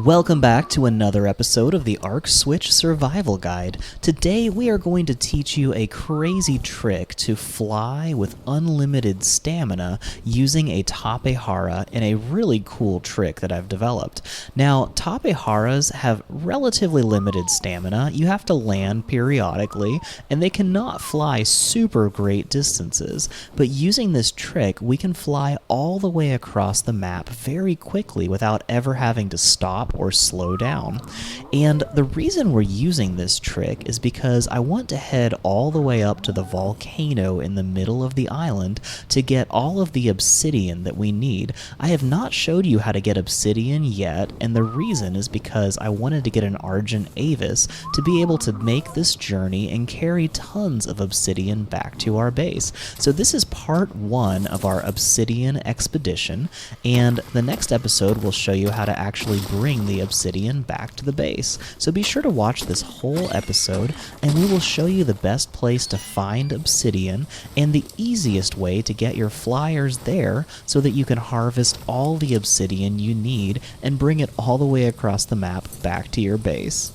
Welcome back to another episode of the Arc Switch Survival Guide. Today we are going to teach you a crazy trick to fly with unlimited stamina using a Tapejara and a really cool trick that I've developed. Now, Tapejaras have relatively limited stamina. You have to land periodically, and they cannot fly super great distances. But using this trick, we can fly all the way across the map very quickly without ever having to stop or slow down. And the reason we're using this trick is because I want to head all the way up to the volcano in the middle of the island to get all of the obsidian that we need. I have not showed you how to get obsidian yet, and the reason is because I wanted to get an Argent Avis to be able to make this journey and carry tons of obsidian back to our base. So this is part one of our obsidian expedition, and the next episode will show you how to actually bring the obsidian back to the base. So be sure to watch this whole episode, and we will show you the best place to find obsidian and the easiest way to get your flyers there so that you can harvest all the obsidian you need and bring it all the way across the map back to your base.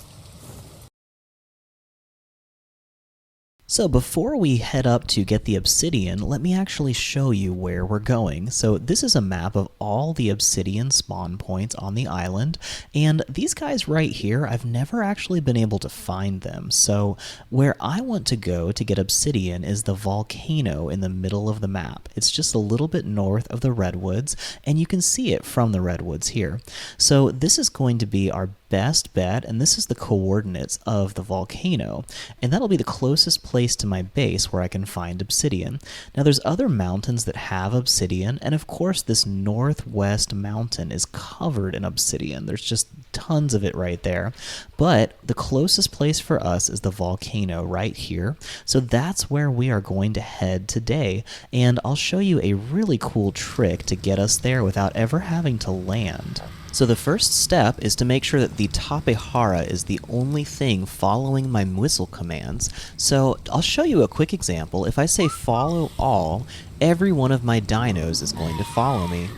So before we head up to get the obsidian, let me actually show you where we're going. So this is a map of all the obsidian spawn points on the island, and these guys right here, I've never actually been able to find them. So where I want to go to get obsidian is the volcano in the middle of the map. It's just a little bit north of the redwoods, and you can see it from the redwoods here. So this is going to be our best bet, and this is the coordinates of the volcano, and that'll be the closest place to my base where I can find obsidian. Now there's other mountains that have obsidian, and of course this northwest mountain is covered in obsidian. There's just tons of it right there, but the closest place for us is the volcano right here. So that's where we are going to head today, and I'll show you a really cool trick to get us there without ever having to land. So the first step is to make sure that the Tapejara is the only thing following my whistle commands. So I'll show you a quick example. If I say follow all, every one of my dinos is going to follow me.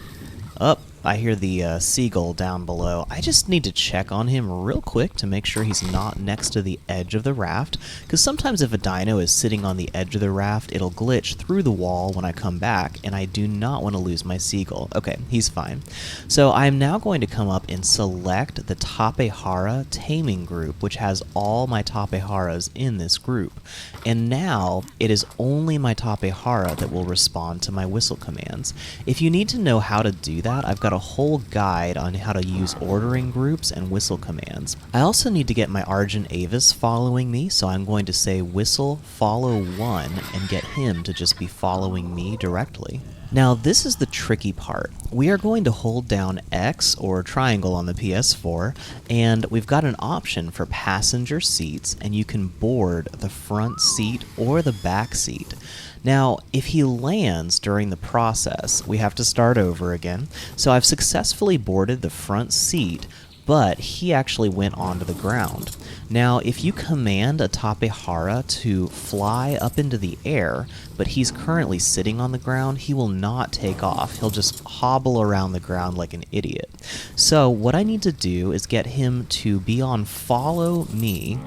Up. I hear the seagull down below. I just need to check on him real quick to make sure he's not next to the edge of the raft, because sometimes if a dino is sitting on the edge of the raft, it'll glitch through the wall when I come back, and I do not want to lose my seagull. Okay, he's fine. So I'm now going to come up and select the Tapejara taming group, which has all my Tapejaras in this group. And now it is only my Tapejara that will respond to my whistle commands. If you need to know how to do that, I've got a whole guide on how to use ordering groups and whistle commands. I also need to get my Argent Avis following me, so I'm going to say whistle follow 1 and get him to just be following me directly. Now this is the tricky part. We are going to hold down X or triangle on the PS4, and we've got an option for passenger seats, and you can board the front seat or the back seat. Now, if he lands during the process, we have to start over again. So I've successfully boarded the front seat, but he actually went onto the ground. Now, if you command a Tapejara to fly up into the air, but he's currently sitting on the ground, he will not take off. He'll just hobble around the ground like an idiot. So what I need to do is get him to be on follow me,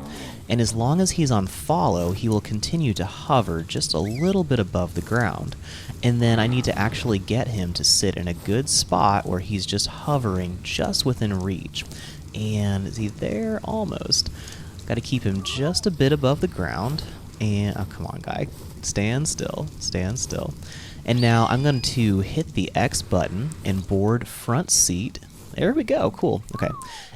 and as long as he's on follow, he will continue to hover just a little bit above the ground. And then I need to actually get him to sit in a good spot where he's just hovering just within reach. And is he there? Almost. Got to keep him just a bit above the ground. And, oh, come on, guy. Stand still. Stand still. And now I'm going to hit the X button and board front seat. There we go. Cool. Okay.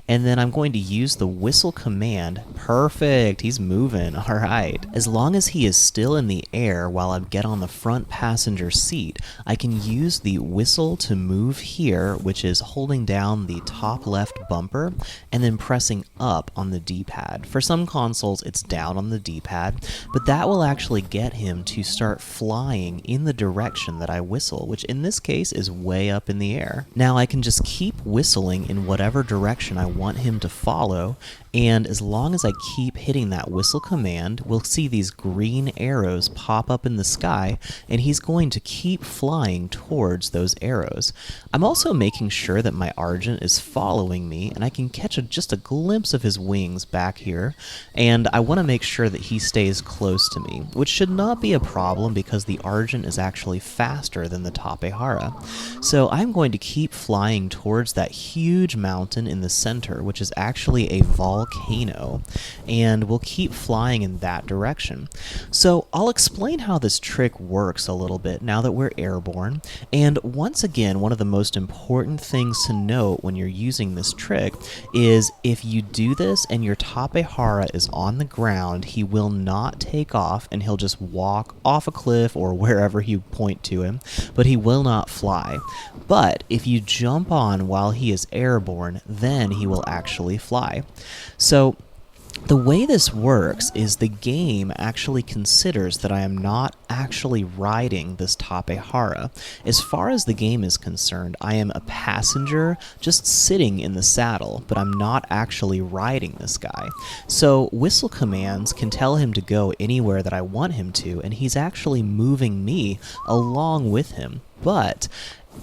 And then I'm going to use the whistle command. Perfect, he's moving, all right. As long as he is still in the air while I get on the front passenger seat, I can use the whistle to move here, which is holding down the top left bumper and then pressing up on the D-pad. For some consoles, it's down on the D-pad, but that will actually get him to start flying in the direction that I whistle, which in this case is way up in the air. Now I can just keep whistling in whatever direction I want him to follow, And as long as I keep hitting that whistle command, we'll see these green arrows pop up in the sky, and he's going to keep flying towards those arrows. I'm also making sure that my Argent is following me, and I can catch just a glimpse of his wings back here, and I want to make sure that he stays close to me, which should not be a problem because the Argent is actually faster than the Tapejara. So I'm going to keep flying towards that huge mountain in the center, which is actually a volcano, and we'll keep flying in that direction. So I'll explain how this trick works a little bit now that we're airborne, and once again, one of the most important things to note when you're using this trick is if you do this and your Tapejara is on the ground, he will not take off and he'll just walk off a cliff or wherever you point to him, but he will not fly. But if you jump on while he is airborne, then he will actually fly. So the way this works is the game actually considers that I am not actually riding this Tapejara. As far as the game is concerned, I am a passenger just sitting in the saddle, but I'm not actually riding this guy. So whistle commands can tell him to go anywhere that I want him to, and he's actually moving me along with him. But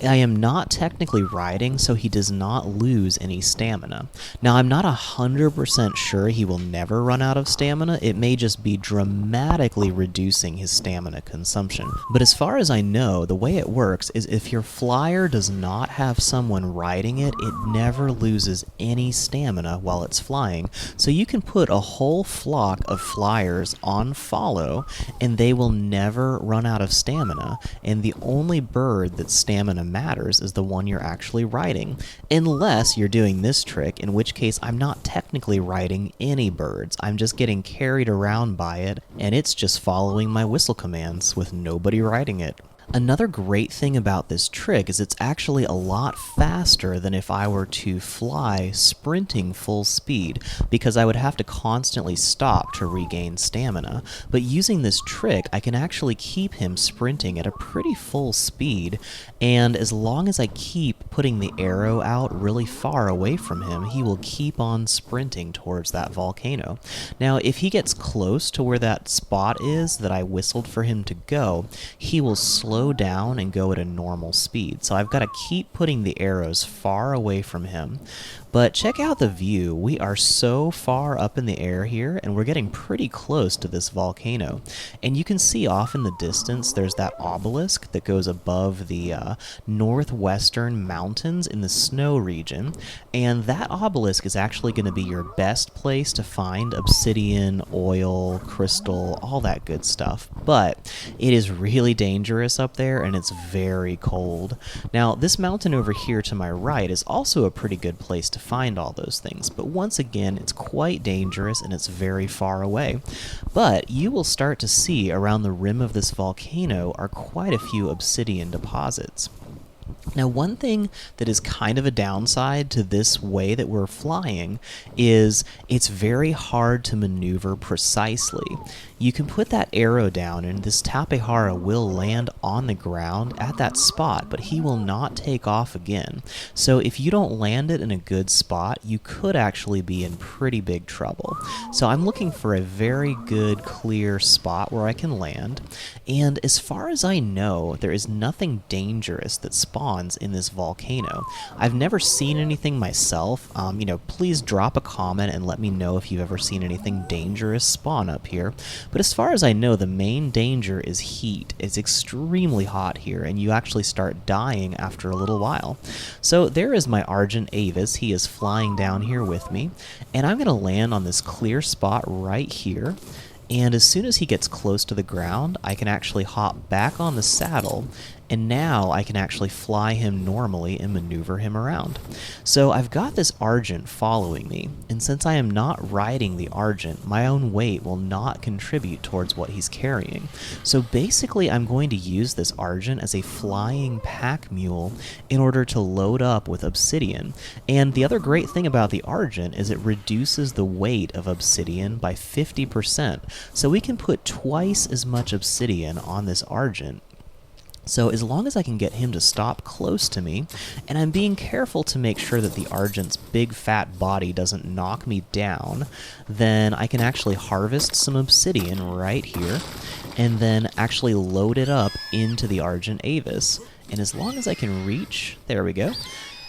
I am not technically riding, so he does not lose any stamina. Now, I'm not 100% sure he will never run out of stamina. It may just be dramatically reducing his stamina consumption. But as far as I know, the way it works is if your flyer does not have someone riding it, it never loses any stamina while it's flying. So you can put a whole flock of flyers on follow, and they will never run out of stamina. And the only bird that stamina matters is the one you're actually riding, unless you're doing this trick, in which case I'm not technically riding any birds. I'm just getting carried around by it, and it's just following my whistle commands with nobody riding it. Another great thing about this trick is it's actually a lot faster than if I were to fly sprinting full speed, because I would have to constantly stop to regain stamina. But using this trick, I can actually keep him sprinting at a pretty full speed, and as long as I keep putting the arrow out really far away from him, he will keep on sprinting towards that volcano. Now, if he gets close to where that spot is that I whistled for him to go, he will slow down and go at a normal speed. So I've got to keep putting the arrows far away from him. But check out the view. We are so far up in the air here, and we're getting pretty close to this volcano. And you can see off in the distance, there's that obelisk that goes above the northwestern mountains in the snow region. And that obelisk is actually going to be your best place to find obsidian, oil, crystal, all that good stuff. But it is really dangerous up there, and it's very cold. Now, this mountain over here to my right is also a pretty good place to find all those things, but once again, it's quite dangerous and it's very far away. But you will start to see around the rim of this volcano are quite a few obsidian deposits. Now, one thing that is kind of a downside to this way that we're flying is it's very hard to maneuver precisely. You can put that arrow down and this Tapejara will land on the ground at that spot, but he will not take off again. So if you don't land it in a good spot, you could actually be in pretty big trouble. So I'm looking for a very good, clear spot where I can land. And as far as I know, there is nothing dangerous that spawns in this volcano. I've never seen anything myself. Please drop a comment and let me know if you've ever seen anything dangerous spawn up here. But as far as I know, the main danger is heat. It's extremely hot here, and you actually start dying after a little while. So there is my Argent Avis. He is flying down here with me, and I'm going to land on this clear spot right here. And as soon as he gets close to the ground, I can actually hop back on the saddle, and now I can actually fly him normally and maneuver him around. So I've got this Argent following me, and since I am not riding the Argent, my own weight will not contribute towards what he's carrying. So basically I'm going to use this Argent as a flying pack mule in order to load up with obsidian. And the other great thing about the Argent is it reduces the weight of obsidian by 50%. So we can put twice as much obsidian on this Argent So as long as I can get him to stop close to me, and I'm being careful to make sure that the Argent's big fat body doesn't knock me down, then I can actually harvest some obsidian right here, and then actually load it up into the Argent Avis. And as long as I can reach, there we go,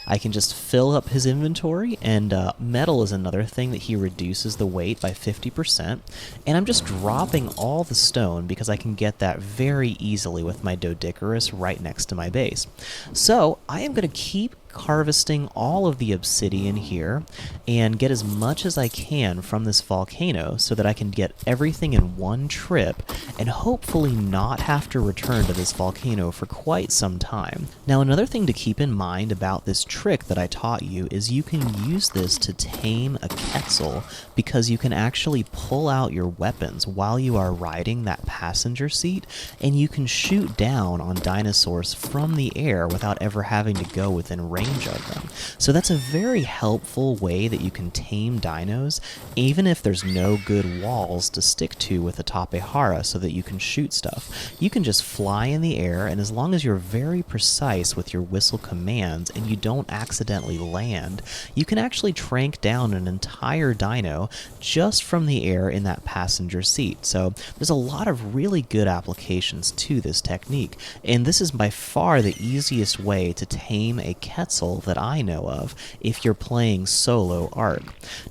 I can just fill up his inventory, and metal is another thing that he reduces the weight by 50%, and I'm just dropping all the stone because I can get that very easily with my Doedicurus right next to my base. So I am going to keep harvesting all of the obsidian here and get as much as I can from this volcano so that I can get everything in one trip and hopefully not have to return to this volcano for quite some time. Now, another thing to keep in mind about this trick that I taught you is you can use this to tame a Quetzal, because you can actually pull out your weapons while you are riding that passenger seat, and you can shoot down on dinosaurs from the air without ever having to go within range of them. So that's a very helpful way that you can tame dinos, even if there's no good walls to stick to with a Tapejara so that you can shoot stuff. You can just fly in the air, and as long as you're very precise with your whistle commands and you don't accidentally land, you can actually trank down an entire dino just from the air in that passenger seat. So there's a lot of really good applications to this technique, and this is by far the easiest way to tame a Quetzal that I know of if you're playing solo Ark.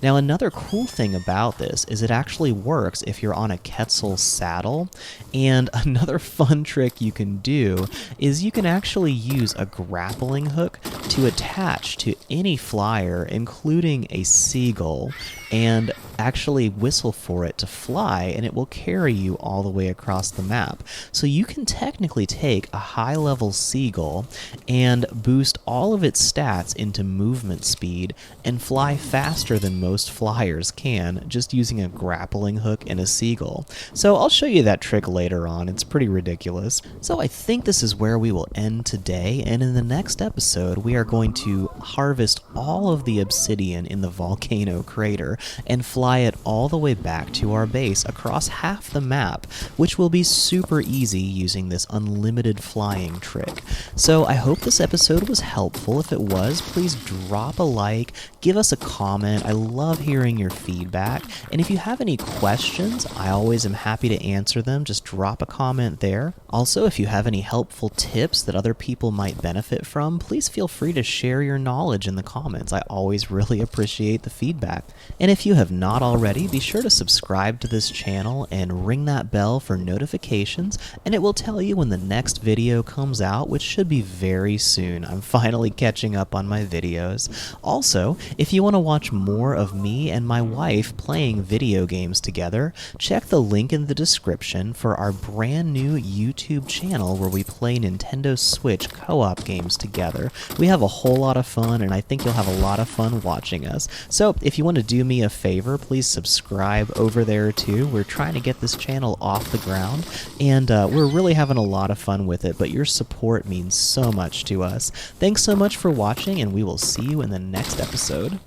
Now, another cool thing about this is it actually works if you're on a Quetzal saddle, and another fun trick you can do is you can actually use a grappling hook to attach to any flyer, including a seagull, and actually whistle for it to fly, and it will carry you all the way across the map. So you can technically take a high-level seagull and boost all of its stats into movement speed and fly faster than most flyers can just using a grappling hook and a seagull. So I'll show you that trick later on. It's pretty ridiculous. So I think this is where we will end today, and in the next episode we are going to harvest all of the obsidian in the volcano crater and fly it all the way back to our base across half the map, which will be super easy using this unlimited flying trick. So I hope this episode was helpful. If it was, please drop a like, give us a comment. I love hearing your feedback, and if you have any questions, I always am happy to answer them. Just drop a comment there. Also, if you have any helpful tips that other people might benefit from, please feel free to share your knowledge in the comments. I always really appreciate the feedback. And if you have not already, be sure to subscribe to this channel and ring that bell for notifications, and it will tell you when the next video comes out, which should be very soon. I'm finally catching up on my videos. Also, if you want to watch more of me and my wife playing video games together, check the link in the description for our brand new YouTube channel where we play Nintendo Switch co-op games together. We have a whole lot of fun, and I think you'll have a lot of fun watching us. So if you want to do me a favor, please subscribe over there too. We're trying to get this channel off the ground, and we're really having a lot of fun with it, but your support means so much to us. Thanks so much for watching, and we will see you in the next episode.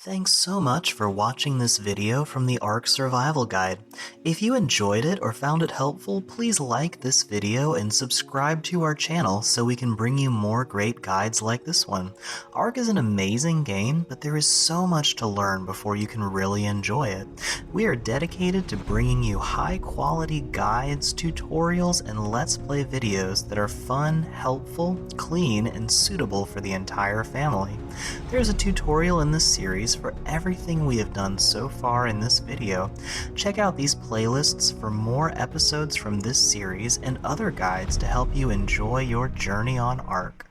Thanks so much for watching this video from the Ark Survival Guide. If you enjoyed it or found it helpful, please like this video and subscribe to our channel so we can bring you more great guides like this one. Ark is an amazing game, but there is so much to learn before you can really enjoy it. We are dedicated to bringing you high-quality guides, tutorials, and Let's Play videos that are fun, helpful, clean, and suitable for the entire family. There's a tutorial in this series for everything we have done so far in this video. Check out these playlists for more episodes from this series and other guides to help you enjoy your journey on Ark.